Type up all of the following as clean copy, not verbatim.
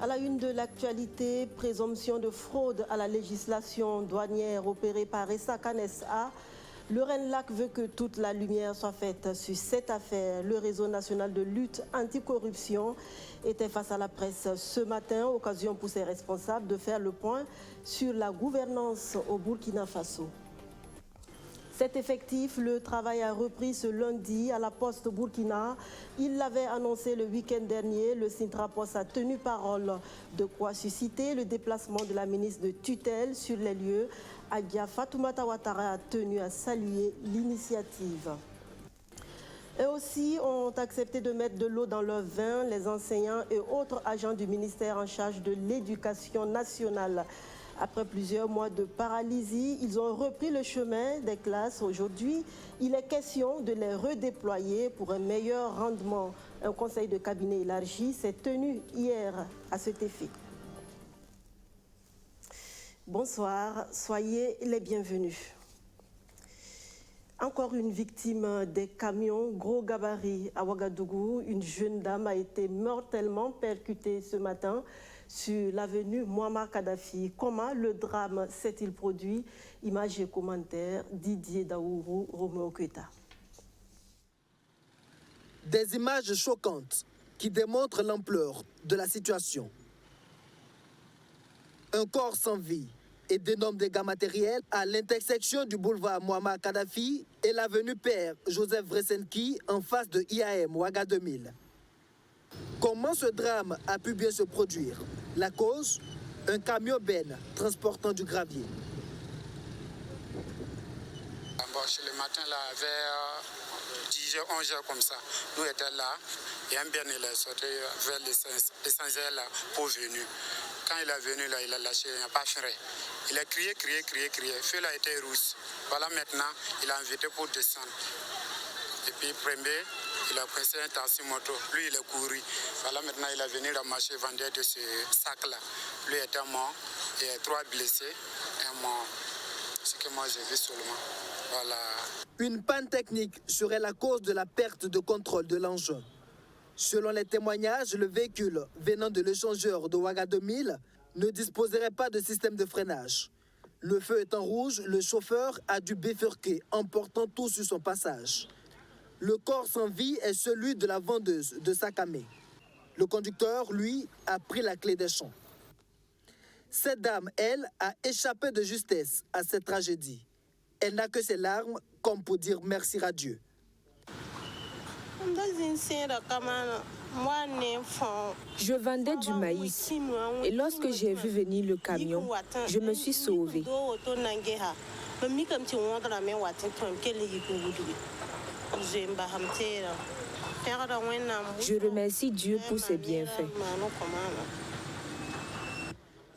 À la une de l'actualité, présomption de fraude à la législation douanière opérée par Essakanes A. Le RENLAC veut que toute la lumière soit faite sur cette affaire. Le réseau national de lutte anticorruption était face à la presse ce matin, occasion pour ses responsables de faire le point sur la gouvernance au Burkina Faso. Cet effectif, le travail a repris ce lundi à la Poste Burkina. Il l'avait annoncé le week-end dernier. Le Sintra Post a tenu parole, de quoi susciter le déplacement de la ministre de tutelle sur les lieux. Adia Fatoumata Ouattara a tenu à saluer l'initiative. Eux aussi ont accepté de mettre de l'eau dans leur vin. Les enseignants et autres agents du ministère en charge de l'éducation nationale. Après plusieurs mois de paralysie, ils ont repris le chemin des classes. Aujourd'hui, il est question de les redéployer pour un meilleur rendement. Un conseil de cabinet élargi s'est tenu hier à cet effet. Bonsoir, soyez les bienvenus. Encore une victime des camions gros gabarit à Ouagadougou. Une jeune dame a été mortellement percutée ce matin sur l'avenue Muammar Kadhafi. Comment le drame s'est-il produit? Images et commentaires, Didier Daourou, Roméo Keta. Des images choquantes qui démontrent l'ampleur de la situation. Un corps sans vie et d'énormes dégâts matériels à l'intersection du boulevard Muammar Kadhafi et l'avenue Père Joseph Vresenki en face de IAM Ouaga 2000. Comment ce drame a pu bien se produire? La cause? Un camion benne transportant du gravier. Le matin, là, vers 10h, 11h comme ça, nous étions là et un bien il est sorti vers l'essentiel pour venir. Quand il est venu là, il a lâché, il n'a pas frein. Il a crié. Le feu là était rouge. Voilà maintenant, il a invité pour descendre. Et puis premier, il a pressé un taxi moto. Lui, il est couru. Voilà maintenant, il est venu ramasser vendeur de ce sac-là. Lui était mort et 3 blessés, un mort. Ce que moi j'ai vu seulement. Voilà. Une panne technique serait la cause de la perte de contrôle de l'engin. Selon les témoignages, le véhicule venant de l'échangeur de Ouaga 2000 ne disposerait pas de système de freinage. Le feu étant rouge, le chauffeur a dû bifurquer, emportant tout sur son passage. Le corps sans vie est celui de la vendeuse de Sakamé. Le conducteur, lui, a pris la clé des champs. Cette dame, elle, a échappé de justesse à cette tragédie. Elle n'a que ses larmes comme pour dire merci à Dieu. Je vendais du maïs et lorsque j'ai vu venir le camion, je me suis sauvée. Je remercie Dieu pour ses bienfaits.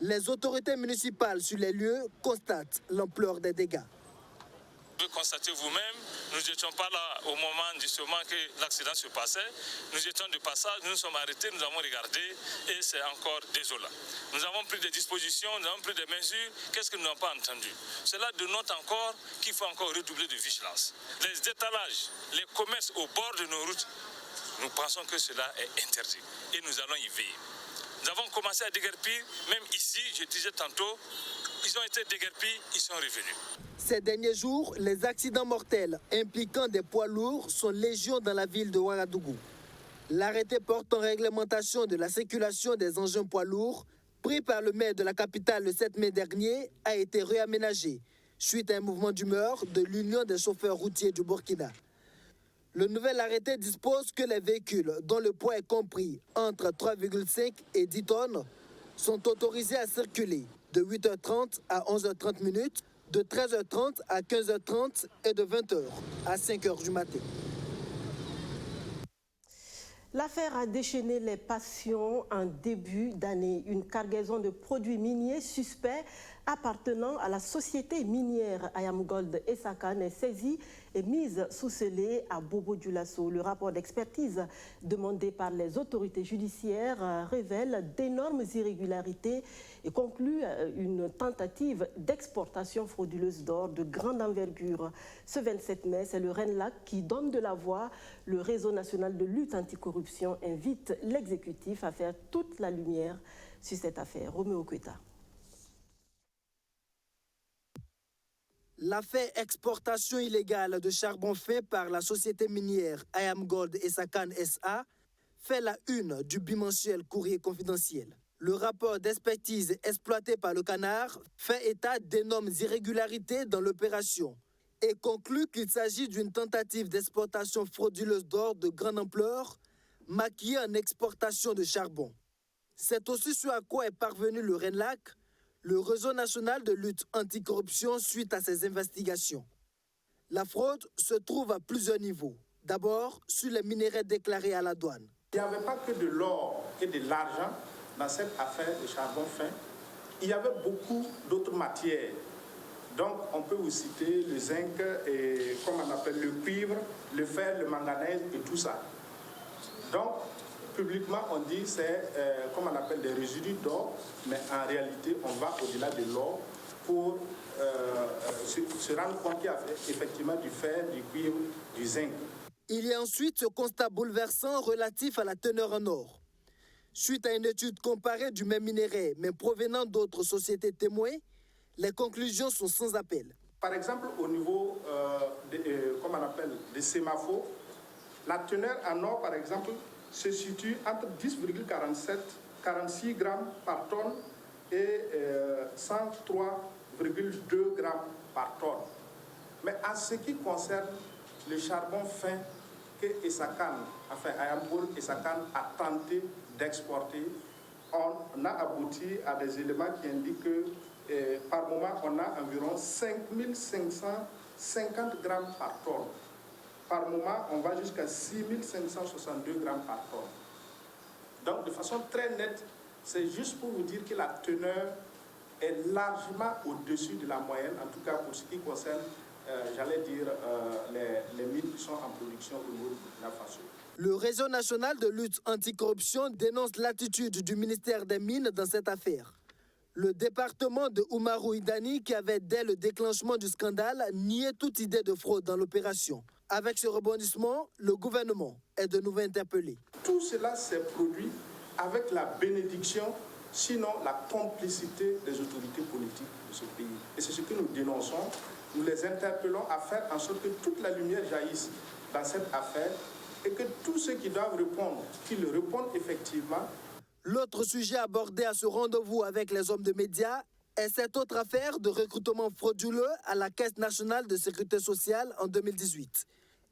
Les autorités municipales sur les lieux constatent l'ampleur des dégâts. Vous pouvez constater vous-même, nous n'étions pas là au moment justement que l'accident se passait. Nous étions de passage, nous nous sommes arrêtés, nous avons regardé et c'est encore désolant. Nous avons pris des dispositions, nous avons pris des mesures. Qu'est-ce que nous n'avons pas entendu? Cela dénote encore qu'il faut encore redoubler de vigilance. Les étalages, les commerces au bord de nos routes, nous pensons que cela est interdit et nous allons y veiller. Nous avons commencé à déguerpir, même ici, je disais tantôt, ils ont été déguerpis, ils sont revenus. Ces derniers jours, les accidents mortels impliquant des poids lourds sont légion dans la ville de Ouagadougou. L'arrêté portant réglementation de la circulation des engins poids lourds, pris par le maire de la capitale le 7 mai dernier, a été réaménagé, suite à un mouvement d'humeur de l'Union des chauffeurs routiers du Burkina. Le nouvel arrêté dispose que les véhicules dont le poids est compris entre 3,5 et 10 tonnes sont autorisés à circuler de 8h30 à 11h30 minutes, de 13h30 à 15h30 et de 20h à 5h du matin. L'affaire a déchaîné les passions en début d'année. Une cargaison de produits miniers suspects appartenant à la société minière Ayam Gold Essakane est saisie et mise sous scellé à Bobo Dioulasso. Le rapport d'expertise demandé par les autorités judiciaires révèle d'énormes irrégularités et conclut une tentative d'exportation frauduleuse d'or de grande envergure. Ce 27 mai, c'est le RENLAC qui donne de la voix. Le réseau national de lutte anticorruption invite l'exécutif à faire toute la lumière sur cette affaire. Roméo Kweta. L'affaire exportation illégale de charbon fait par la société minière Ayam Gold Essakane SA fait la une du bimensuel Courrier confidentiel. Le rapport d'expertise exploité par le Canard fait état d'énormes irrégularités dans l'opération et conclut qu'il s'agit d'une tentative d'exportation frauduleuse d'or de grande ampleur maquillée en exportation de charbon. C'est aussi ce à quoi est parvenu le RENLAC, le réseau national de lutte anticorruption, suite à ces investigations. La fraude se trouve à plusieurs niveaux. D'abord, sur les minéraux déclarés à la douane. Il n'y avait pas que de l'or et de l'argent dans cette affaire de charbon fin. Il y avait beaucoup d'autres matières. Donc, on peut vous citer le zinc, et, comme on appelle le cuivre, le fer, le manganèse et tout ça. Donc, publiquement, on dit que c'est, comme on appelle, des résidus d'or, mais en réalité, on va au-delà de l'or pour se rendre compte qu'il y a effectivement du fer, du cuivre, du zinc. Il y a ensuite ce constat bouleversant relatif à la teneur en or. Suite à une étude comparée du même minerai, mais provenant d'autres sociétés témoins, les conclusions sont sans appel. Par exemple, au niveau, comme on appelle, des sémaphores, la teneur en or, par exemple, se situe entre 10,46 grammes par tonne et 103,2 grammes par tonne. Mais en ce qui concerne le charbon fin que Essakane, enfin Ayam Gold Essakane a tenté d'exporter, on a abouti à des éléments qui indiquent que par moment, on a environ 5550 grammes par tonne. Par moment, on va jusqu'à 6562 grammes par tonne. Donc, de façon très nette, c'est juste pour vous dire que la teneur est largement au-dessus de la moyenne, en tout cas pour ce qui concerne, j'allais dire, les mines qui sont en production au niveau du Burkina Faso. Le réseau national de lutte anticorruption dénonce l'attitude du ministère des Mines dans cette affaire. Le département de Oumarou Idani, qui avait dès le déclenchement du scandale nié toute idée de fraude dans l'opération. Avec ce rebondissement, le gouvernement est de nouveau interpellé. Tout cela s'est produit avec la bénédiction, sinon la complicité des autorités politiques de ce pays. Et c'est ce que nous dénonçons. Nous les interpellons à faire en sorte que toute la lumière jaillisse dans cette affaire et que tous ceux qui doivent répondre, qu'ils répondent effectivement. L'autre sujet abordé à ce rendez-vous avec les hommes de médias est cette autre affaire de recrutement frauduleux à la Caisse nationale de sécurité sociale en 2018.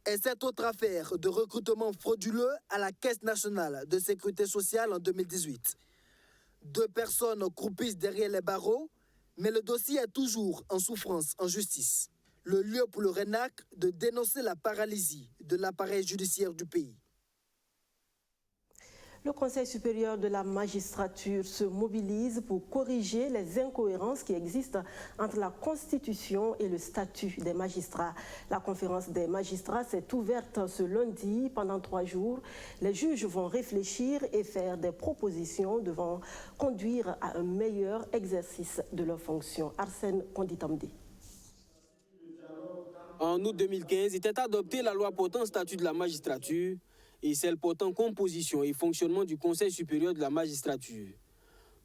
Et cette autre affaire de recrutement frauduleux à la Caisse nationale de sécurité sociale en 2018. 2 personnes croupissent derrière les barreaux, mais le dossier est toujours en souffrance en justice. Le lieu pour le RENLAC de dénoncer la paralysie de l'appareil judiciaire du pays. Le Conseil supérieur de la magistrature se mobilise pour corriger les incohérences qui existent entre la Constitution et le statut des magistrats. La conférence des magistrats s'est ouverte ce lundi pendant 3 jours. Les juges vont réfléchir et faire des propositions devant conduire à un meilleur exercice de leurs fonctions. Arsène Konditamdi. En août 2015, était adoptée la loi portant statut de la magistrature et celle portant composition et fonctionnement du Conseil supérieur de la magistrature.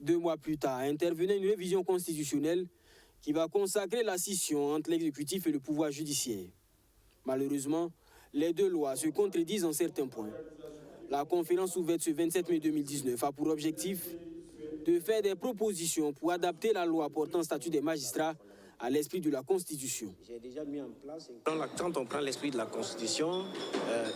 2 mois plus tard, intervenait une révision constitutionnelle qui va consacrer la scission entre l'exécutif et le pouvoir judiciaire. Malheureusement, les 2 lois se contredisent en certains points. La conférence ouverte ce 27 mai 2019 a pour objectif de faire des propositions pour adapter la loi portant statut des magistrats à l'esprit de la Constitution. J'ai déjà mis en place... Quand on prend l'esprit de la Constitution,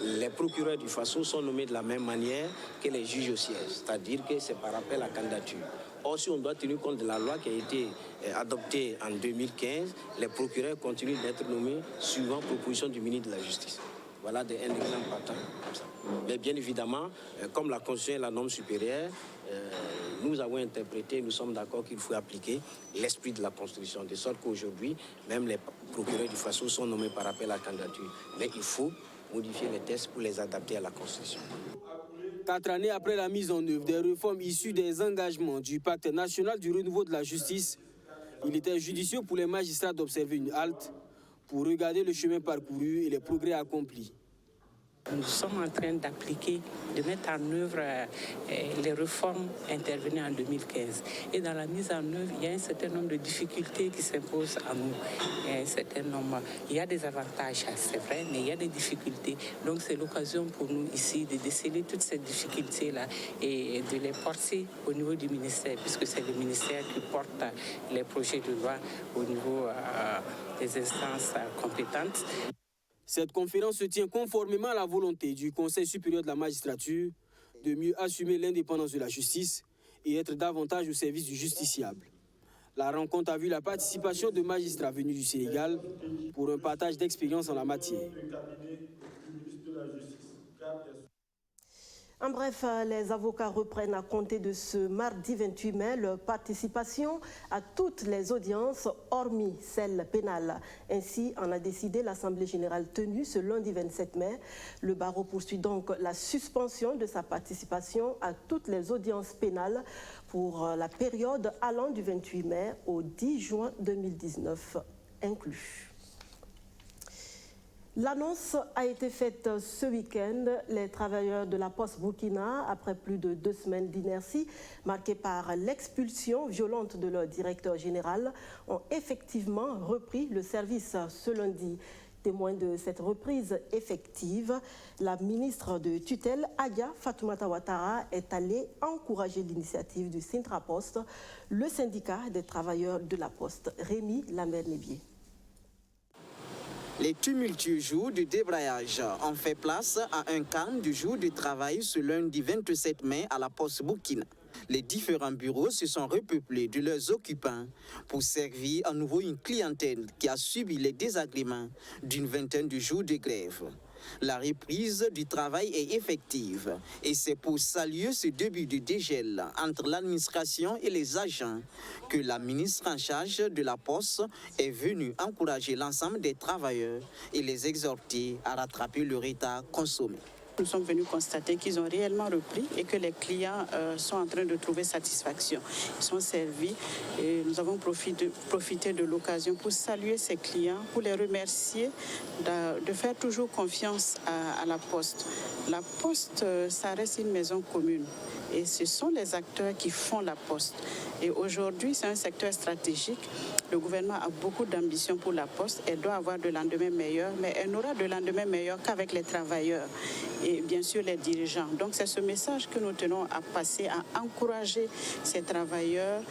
les procureurs du Faso sont nommés de la même manière que les juges au siège, c'est-à-dire que c'est par appel à candidature. Or, si on doit tenir compte de la loi qui a été adoptée en 2015, les procureurs continuent d'être nommés suivant proposition du ministre de la Justice. Voilà un exemple partant comme ça. Mais bien évidemment, comme la Constitution est la norme supérieure, nous avons interprété, nous sommes d'accord qu'il faut appliquer l'esprit de la Constitution, de sorte qu'aujourd'hui, même les procureurs du Faso sont nommés par appel à candidature. Mais il faut modifier les textes pour les adapter à la Constitution. 4 années après la mise en œuvre des réformes issues des engagements du Pacte national du renouveau de la justice, il était judicieux pour les magistrats d'observer une halte pour regarder le chemin parcouru et les progrès accomplis. Nous sommes en train d'appliquer, de mettre en œuvre les réformes intervenues en 2015. Et dans la mise en œuvre, il y a un certain nombre de difficultés qui s'imposent à nous. Il y a des avantages, c'est vrai, mais il y a des difficultés. Donc c'est l'occasion pour nous ici de déceler toutes ces difficultés-là et de les porter au niveau du ministère, puisque c'est le ministère qui porte les projets de loi au niveau des instances compétentes. Cette conférence se tient conformément à la volonté du Conseil supérieur de la magistrature de mieux assumer l'indépendance de la justice et être davantage au service du justiciable. La rencontre a vu la participation de magistrats venus du Sénégal pour un partage d'expériences en la matière. En bref, les avocats reprennent à compter de ce mardi 28 mai leur participation à toutes les audiences, hormis celles pénales. Ainsi en a décidé l'Assemblée générale tenue ce lundi 27 mai. Le barreau poursuit donc la suspension de sa participation à toutes les audiences pénales pour la période allant du 28 mai au 10 juin 2019 inclus. L'annonce a été faite ce week-end. Les travailleurs de la Poste Burkina, après plus de 2 semaines d'inertie, marquées par l'expulsion violente de leur directeur général, ont effectivement repris le service ce lundi. Témoin de cette reprise effective, la ministre de tutelle, Adia Fatoumata Ouattara, est allée encourager l'initiative du Sintra Poste, le syndicat des travailleurs de la Poste. Rémi Lambert-Nébier. Les tumultueux jours de débrayage ont fait place à un calme du jour de travail ce lundi 27 mai à la Poste Burkina. Les différents bureaux se sont repeuplés de leurs occupants pour servir à nouveau une clientèle qui a subi les désagréments d'une vingtaine de jours de grève. La reprise du travail est effective et c'est pour saluer ce début de dégel entre l'administration et les agents que la ministre en charge de la Poste est venue encourager l'ensemble des travailleurs et les exhorter à rattraper le retard consommé. Nous sommes venus constater qu'ils ont réellement repris et que les clients sont en train de trouver satisfaction. Ils sont servis et nous avons profité de l'occasion pour saluer ces clients, pour les remercier de faire toujours confiance à la Poste. La Poste, ça reste une maison commune et ce sont les acteurs qui font la Poste. Et aujourd'hui, c'est un secteur stratégique. Le gouvernement a beaucoup d'ambition pour la Poste. Elle doit avoir de lendemain meilleur, mais elle n'aura de lendemain meilleur qu'avec les travailleurs et bien sûr les dirigeants. Donc c'est ce message que nous tenons à passer, à encourager ces travailleurs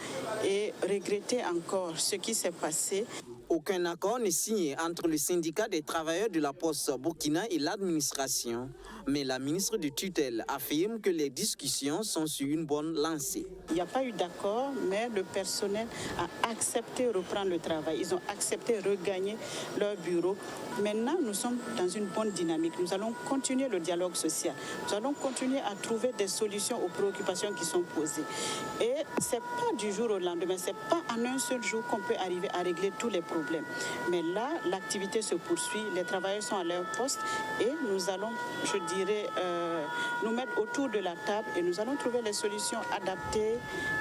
et regretter encore ce qui s'est passé. Aucun accord n'est signé entre le syndicat des travailleurs de la Poste Burkina et l'administration, mais la ministre de tutelle affirme que les discussions sont sur une bonne lancée. Il n'y a pas eu d'accord, mais le personnel a accepté reprendre le travail. Ils ont accepté regagner leur bureau. Maintenant, nous sommes dans une bonne dynamique. Nous allons continuer le dialogue social. Nous allons continuer à trouver des solutions aux préoccupations qui sont posées. Et ce n'est pas du jour au lendemain, ce n'est pas en un seul jour qu'on peut arriver à régler tous les problèmes. Mais là, l'activité se poursuit, les travailleurs sont à leur poste et nous allons, je dirais, nous mettre autour de la table et nous allons trouver les solutions adaptées,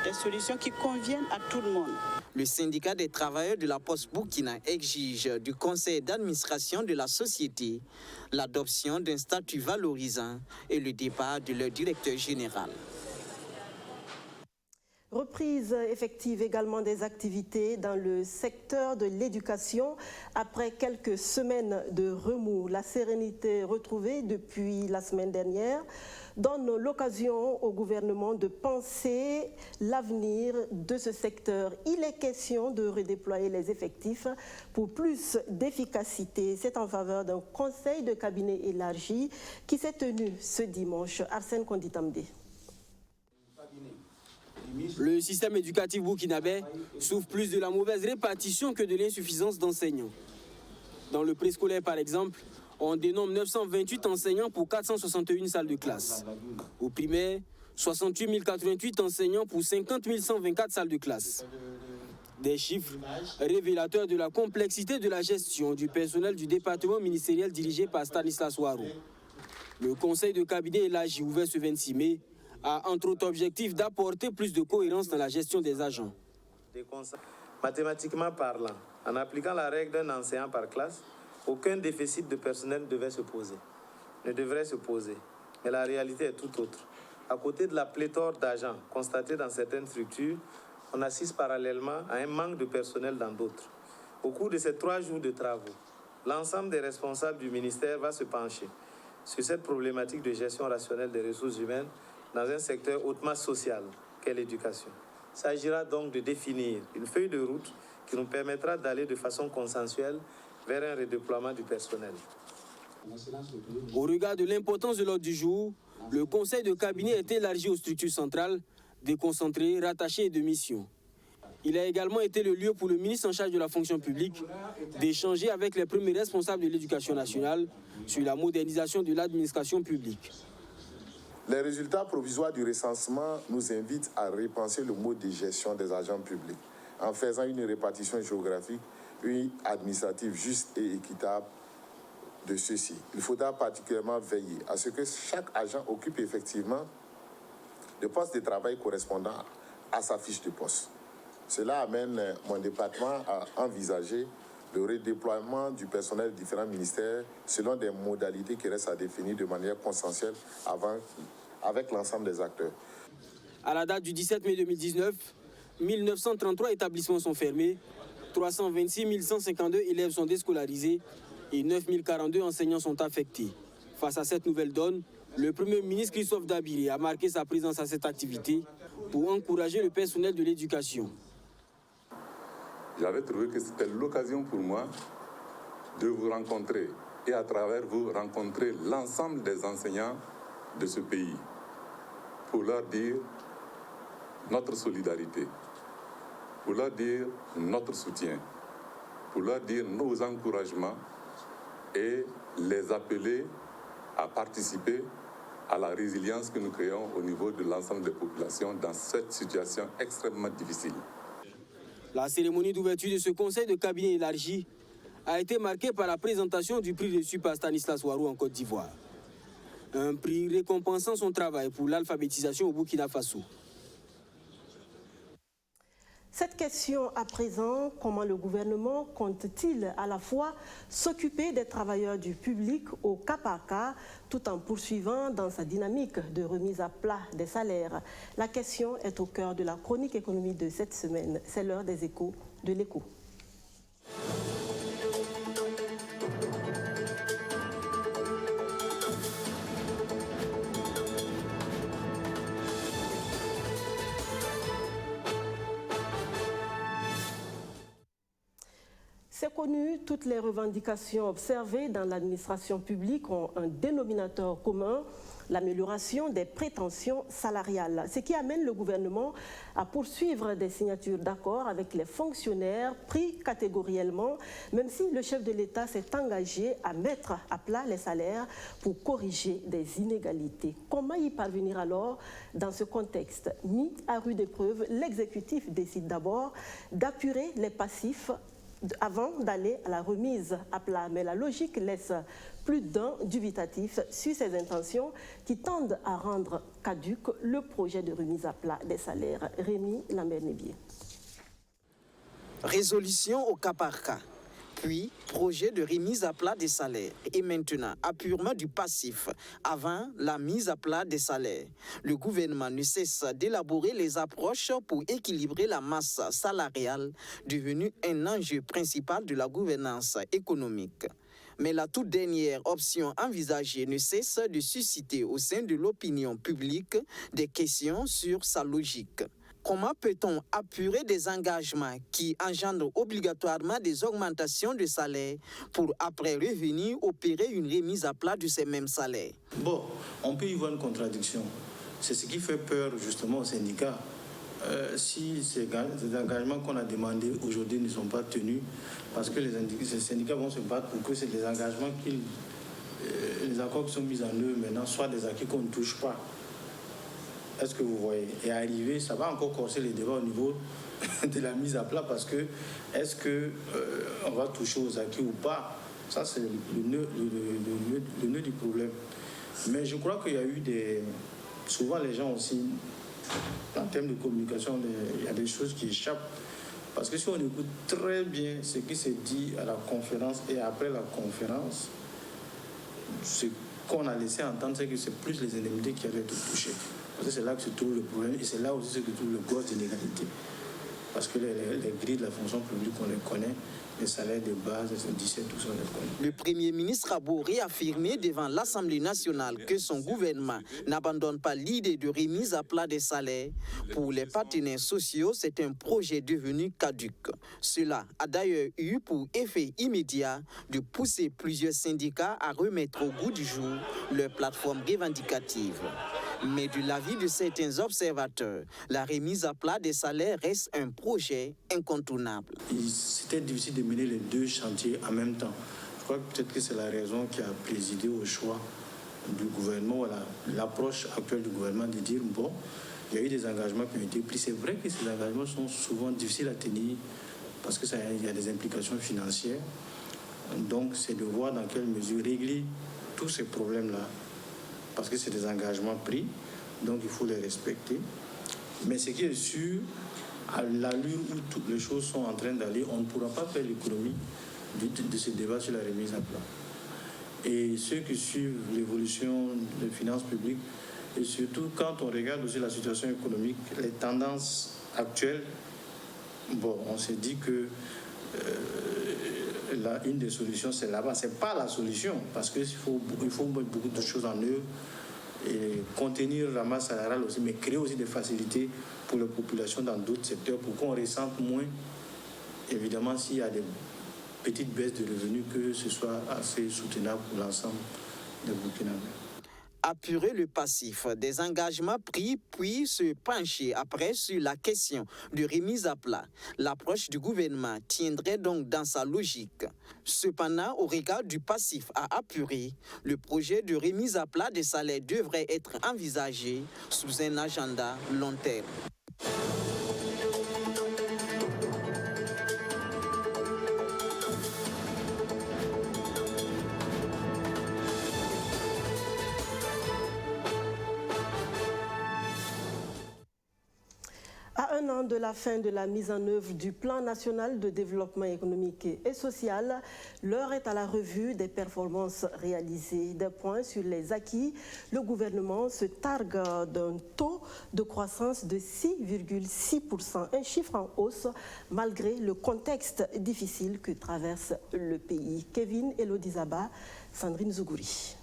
des solutions qui conviennent à tout le monde. Le syndicat des travailleurs de la Poste Burkina exige du conseil d'administration de la société l'adoption d'un statut valorisant et le départ de leur directeur général. Reprise effective également des activités dans le secteur de l'éducation. Après quelques semaines de remous, la sérénité retrouvée depuis la semaine dernière donne l'occasion au gouvernement de penser l'avenir de ce secteur. Il est question de redéployer les effectifs pour plus d'efficacité. C'est en faveur d'un conseil de cabinet élargi qui s'est tenu ce dimanche. Arsène Konditamde. Le système éducatif burkinabé souffre plus de la mauvaise répartition que de l'insuffisance d'enseignants. Dans le préscolaire, par exemple, on dénombre 928 enseignants pour 461 salles de classe. Au primaire, 68 088 enseignants pour 50 124 salles de classe. Des chiffres révélateurs de la complexité de la gestion du personnel du département ministériel dirigé par Stanislas Ouarou. Le conseil de cabinet élargi ouvert ce 26 mai a entre autres objectif d'apporter plus de cohérence dans la gestion des agents. Mathématiquement parlant, en appliquant la règle d'un enseignant par classe, aucun déficit de personnel ne devrait se poser. Mais la réalité est tout autre. À côté de la pléthore d'agents constatée dans certaines structures, on assiste parallèlement à un manque de personnel dans d'autres. Au cours de ces 3 jours de travaux, l'ensemble des responsables du ministère va se pencher sur cette problématique de gestion rationnelle des ressources humaines dans un secteur hautement social qu'est l'éducation. Il s'agira donc de définir une feuille de route qui nous permettra d'aller de façon consensuelle vers un redéploiement du personnel. Au regard de l'importance de l'ordre du jour, le conseil de cabinet est élargi aux structures centrales, déconcentrées, rattachées et de mission. Il a également été le lieu pour le ministre en charge de la fonction publique d'échanger avec les premiers responsables de l'éducation nationale sur la modernisation de l'administration publique. Les résultats provisoires du recensement nous invitent à repenser le mode de gestion des agents publics en faisant une répartition géographique et administrative juste et équitable de ceux-ci. Il faudra particulièrement veiller à ce que chaque agent occupe effectivement le poste de travail correspondant à sa fiche de poste. Cela amène mon département à envisager le redéploiement du personnel des différents ministères selon des modalités qui restent à définir de manière consensuelle avec l'ensemble des acteurs. À la date du 17 mai 2019, 1933 établissements sont fermés, 326 152 élèves sont déscolarisés et 9 042 enseignants sont affectés. Face à cette nouvelle donne, le Premier ministre Christophe Dabiré a marqué sa présence à cette activité pour encourager le personnel de l'éducation. J'avais trouvé que c'était l'occasion pour moi de vous rencontrer et à travers vous rencontrer l'ensemble des enseignants de ce pays pour leur dire notre solidarité, pour leur dire notre soutien, pour leur dire nos encouragements et les appeler à participer à la résilience que nous créons au niveau de l'ensemble des populations dans cette situation extrêmement difficile. La cérémonie d'ouverture de ce conseil de cabinet élargi a été marquée par la présentation du prix reçu par Stanislas Ouarou en Côte d'Ivoire. Un prix récompensant son travail pour l'alphabétisation au Burkina Faso. Cette question à présent, comment le gouvernement compte-t-il à la fois s'occuper des travailleurs du public au cas par cas, tout en poursuivant dans sa dynamique de remise à plat des salaires? La question est au cœur de la chronique économique de cette semaine. C'est l'heure des échos de l'écho. C'est connu, toutes les revendications observées dans l'administration publique ont un dénominateur commun, l'amélioration des prétentions salariales. Ce qui amène le gouvernement à poursuivre des signatures d'accords avec les fonctionnaires pris catégoriellement, même si le chef de l'État s'est engagé à mettre à plat les salaires pour corriger des inégalités. Comment y parvenir alors dans ce contexte? Mis à rude épreuve, l'exécutif décide d'abord d'apurer les passifs avant d'aller à la remise à plat. Mais la logique laisse plus d'un dubitatif sur ses intentions qui tendent à rendre caduc le projet de remise à plat des salaires. Rémi Lambert-Nébier. Résolution au cas par cas, puis projet de remise à plat des salaires et maintenant apurement du passif avant la mise à plat des salaires. Le gouvernement ne cesse d'élaborer les approches pour équilibrer la masse salariale, devenue un enjeu principal de la gouvernance économique. Mais la toute dernière option envisagée ne cesse de susciter au sein de l'opinion publique des questions sur sa logique. Comment peut-on apurer des engagements qui engendrent obligatoirement des augmentations de salaire pour après revenir opérer une remise à plat de ces mêmes salaires? Bon, on peut y voir une contradiction. C'est ce qui fait peur justement aux syndicats. Si ces engagements qu'on a demandés aujourd'hui ne sont pas tenus, parce que les syndicats vont se battre pour que les engagements, les accords qui sont mis en œuvre maintenant soient des acquis qu'on ne touche pas. Est-ce que vous voyez? Et arriver, ça va encore corser les débats au niveau de la mise à plat parce que est-ce qu'on va toucher aux acquis ou pas? Ça, c'est le nœud du problème. Mais je crois qu'il y a eu souvent les gens aussi, en termes de communication, il y a des choses qui échappent. Parce que si on écoute très bien ce qui s'est dit à la conférence et après la conférence, ce qu'on a laissé entendre, c'est que c'est plus les indemnités qui allaient être touchées. Parce que c'est là que se trouve le problème et c'est là aussi que se trouve le gros d'inégalité. Parce que les grilles de la fonction publique, on les connaît, les salaires de base, les 17, tout ça, on les connaît. Le Premier ministre a beau réaffirmer devant l'Assemblée nationale que son gouvernement n'abandonne pas l'idée de remise à plat des salaires. Pour les partenaires sociaux, c'est un projet devenu caduc. Cela a d'ailleurs eu pour effet immédiat de pousser plusieurs syndicats à remettre au goût du jour leur plateforme revendicative. Mais de l'avis de certains observateurs, la remise à plat des salaires reste un projet incontournable. C'était difficile de mener les deux chantiers en même temps. Je crois que peut-être que c'est la raison qui a présidé au choix du gouvernement, voilà, l'approche actuelle du gouvernement de dire, bon, il y a eu des engagements qui ont été pris. C'est vrai que ces engagements sont souvent difficiles à tenir parce qu'il y a des implications financières. Donc, c'est de voir dans quelle mesure régler tous ces problèmes-là. Parce que c'est des engagements pris, donc il faut les respecter. Mais ce qui est sûr, à l'allure où toutes les choses sont en train d'aller, on ne pourra pas faire l'économie de ce débat sur la remise à plat. Et ceux qui suivent l'évolution des finances publiques, et surtout quand on regarde aussi la situation économique, les tendances actuelles, bon, on s'est dit que une des solutions, c'est là-bas. Ce n'est pas la solution, parce qu'il faut mettre beaucoup de choses en œuvre et contenir la masse salariale aussi, mais créer aussi des facilités pour les populations dans d'autres secteurs pour qu'on ressente moins, évidemment, s'il y a des petites baisses de revenus, que ce soit assez soutenable pour l'ensemble des Burkinabés. Apurer le passif des engagements pris, puis se pencher après sur la question de remise à plat. L'approche du gouvernement tiendrait donc dans sa logique. Cependant, au regard du passif à apurer, le projet de remise à plat des salaires devrait être envisagé sous un agenda long terme. À un an de la fin de la mise en œuvre du plan national de développement économique et social, l'heure est à la revue des performances réalisées. Des points sur les acquis, le gouvernement se targue d'un taux de croissance de 6,6%, un chiffre en hausse malgré le contexte difficile que traverse le pays. Kevin Elodizaba, Sandrine Zougouri.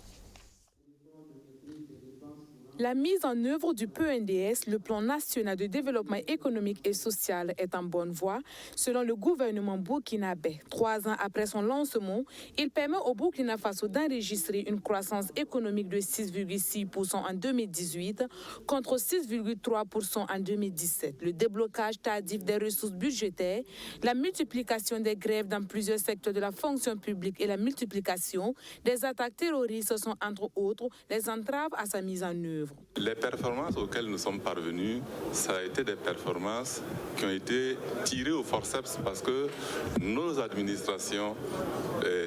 La mise en œuvre du PNDS, le plan national de développement économique et social, est en bonne voie. Selon le gouvernement burkinabé, 3 ans après son lancement, il permet au Burkina Faso d'enregistrer une croissance économique de 6,6% en 2018 contre 6,3% en 2017. Le déblocage tardif des ressources budgétaires, la multiplication des grèves dans plusieurs secteurs de la fonction publique et la multiplication des attaques terroristes sont entre autres les entraves à sa mise en œuvre. Les performances auxquelles nous sommes parvenus, ça a été des performances qui ont été tirées au forceps parce que nos administrations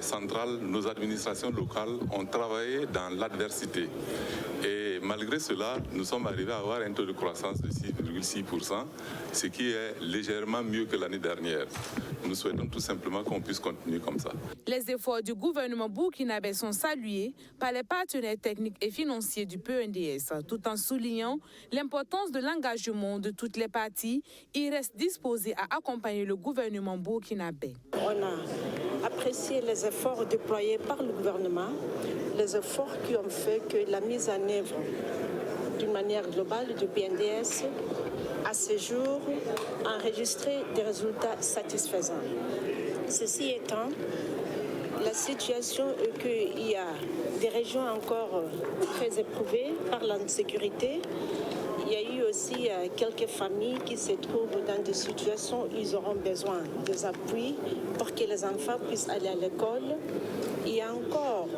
centrales, nos administrations locales ont travaillé dans l'adversité. Et malgré cela, nous sommes arrivés à avoir un taux de croissance de 6,6%, ce qui est légèrement mieux que l'année dernière. Nous souhaitons tout simplement qu'on puisse continuer comme ça. Les efforts du gouvernement burkinabé sont salués par les partenaires techniques et financiers du PNDS. Tout en soulignant l'importance de l'engagement de toutes les parties, il reste disposé à accompagner le gouvernement burkinabé. On a apprécié les efforts déployés par le gouvernement, les efforts qui ont fait que la mise en œuvre d'une manière globale du PNDS à ce jour enregistré des résultats satisfaisants. Ceci étant, la situation est qu'il y a des régions encore très éprouvées par l'insécurité. Il y a eu aussi quelques familles qui se trouvent dans des situations où ils auront besoin des appuis pour que les enfants puissent aller à l'école. Il y a encore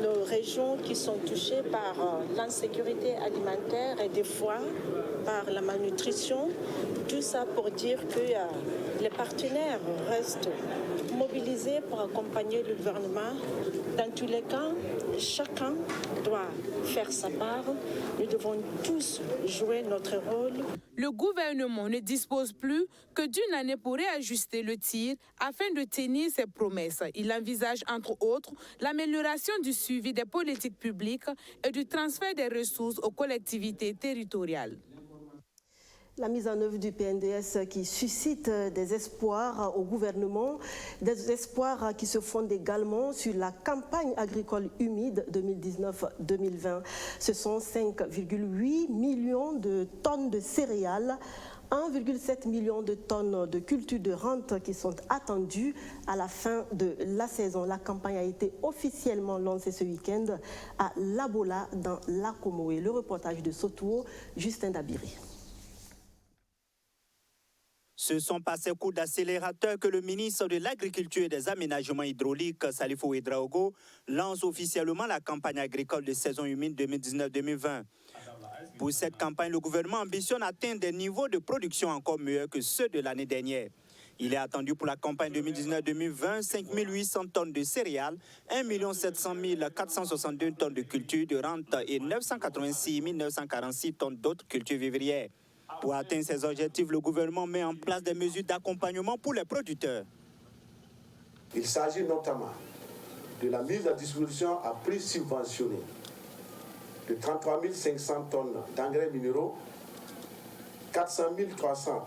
nos régions qui sont touchées par l'insécurité alimentaire et des fois par la malnutrition. Tout ça pour dire que les partenaires restent mobilisés pour accompagner le gouvernement. Dans tous les cas, chacun doit faire sa part. Nous devons tous jouer notre rôle. Le gouvernement ne dispose plus que d'une année pour réajuster le tir afin de tenir ses promesses. Il envisage entre autres l'amélioration du suivi des politiques publiques et du transfert des ressources aux collectivités territoriales. La mise en œuvre du PNDS qui suscite des espoirs au gouvernement, des espoirs qui se fondent également sur la campagne agricole humide 2019-2020. Ce sont 5,8 millions de tonnes de céréales, 1,7 million de tonnes de cultures de rente qui sont attendues à la fin de la saison. La campagne a été officiellement lancée ce week-end à Labola dans la Comoé. Le reportage de Sotuo, Justin Dabiri. Ce sont par ces coups d'accélérateur que le ministre de l'Agriculture et des Aménagements hydrauliques, Salifou Ouedraogo, lance officiellement la campagne agricole de saison humide 2019-2020. Pour cette campagne, le gouvernement ambitionne d'atteindre des niveaux de production encore meilleurs que ceux de l'année dernière. Il est attendu pour la campagne 2019-2020 5 800 tonnes de céréales, 1 700 462 tonnes de cultures de rente et 986 946 tonnes d'autres cultures vivrières. Pour atteindre ces objectifs, le gouvernement met en place des mesures d'accompagnement pour les producteurs. Il s'agit notamment de la mise à disposition à prix subventionné de 33 500 tonnes d'engrais minéraux, 4 300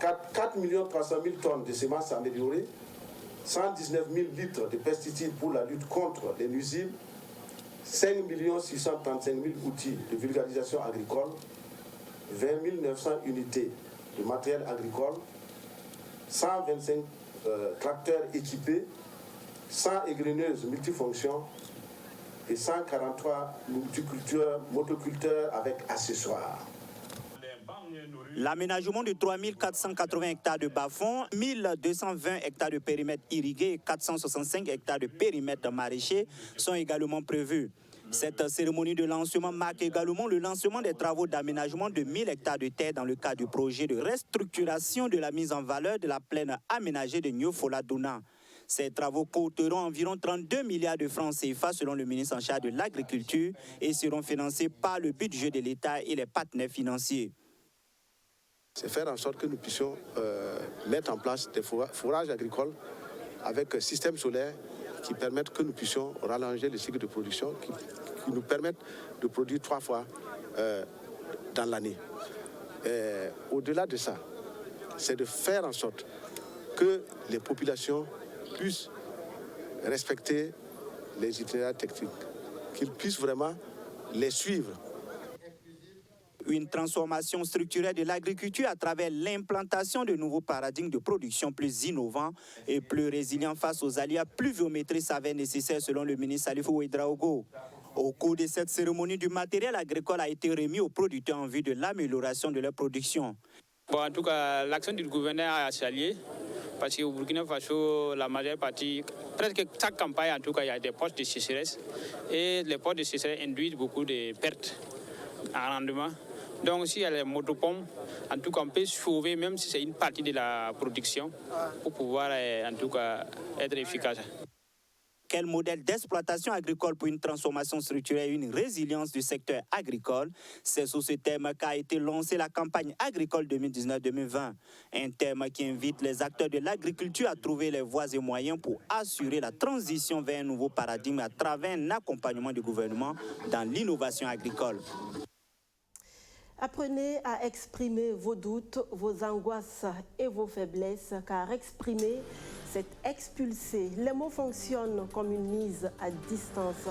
000 tonnes de semences améliorées, 119 000 litres de pesticides pour la lutte contre les nuisibles, 5 635 000 outils de vulgarisation agricole, 20 900 unités de matériel agricole, 125 tracteurs équipés, 100 égreneuses multifonctions et 143 motoculteurs avec accessoires. L'aménagement de 3 480 hectares de bas-fonds, 1 220 hectares de périmètre irrigué et 465 hectares de périmètre maraîcher sont également prévus. Cette cérémonie de lancement marque également le lancement des travaux d'aménagement de 1000 hectares de terre dans le cadre du projet de restructuration de la mise en valeur de la plaine aménagée de Nyofola-Douna. Ces travaux coûteront environ 32 milliards de francs CFA selon le ministre en charge de l'Agriculture et seront financés par le budget de l'État et les partenaires financiers. C'est faire en sorte que nous puissions mettre en place des fourrages agricoles avec un système solaire qui permettent que nous puissions rallonger le cycle de production, qui nous permettent de produire 3 fois dans l'année. Au-delà de ça, c'est de faire en sorte que les populations puissent respecter les itinéraires techniques, qu'ils puissent vraiment les suivre. Une transformation structurelle de l'agriculture à travers l'implantation de nouveaux paradigmes de production plus innovants et plus résilients face aux aléas pluviométriques s'avère nécessaire selon le ministre Salifou Ouedraogo. Au cours de cette cérémonie, du matériel agricole a été remis aux producteurs en vue de l'amélioration de leur production. Bon, en tout cas, l'action du gouverneur a salué parce qu'au Burkina Faso, la majeure partie, presque chaque campagne, en tout cas, il y a des postes de sécheresse et les postes de sécheresse induisent beaucoup de pertes en rendement. Donc, s'il y a les motopompes, en tout cas, on peut sauver, même si c'est une partie de la production, pour pouvoir, en tout cas, être efficace. Quel modèle d'exploitation agricole pour une transformation structurelle et une résilience du secteur agricole? C'est sous ce thème qu'a été lancée la campagne agricole 2019-2020. Un thème qui invite les acteurs de l'agriculture à trouver les voies et moyens pour assurer la transition vers un nouveau paradigme à travers un accompagnement du gouvernement dans l'innovation agricole. Apprenez à exprimer vos doutes, vos angoisses et vos faiblesses, car exprimer, c'est expulser. Les mots fonctionnent comme une mise à distance.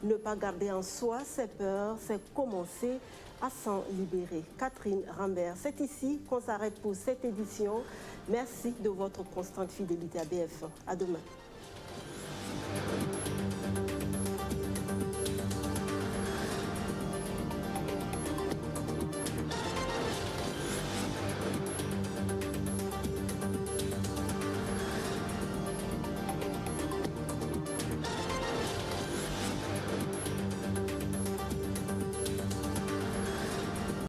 Ne pas garder en soi ses peurs, c'est commencer à s'en libérer. Catherine Rambert, c'est ici qu'on s'arrête pour cette édition. Merci de votre constante fidélité à BF1. À demain.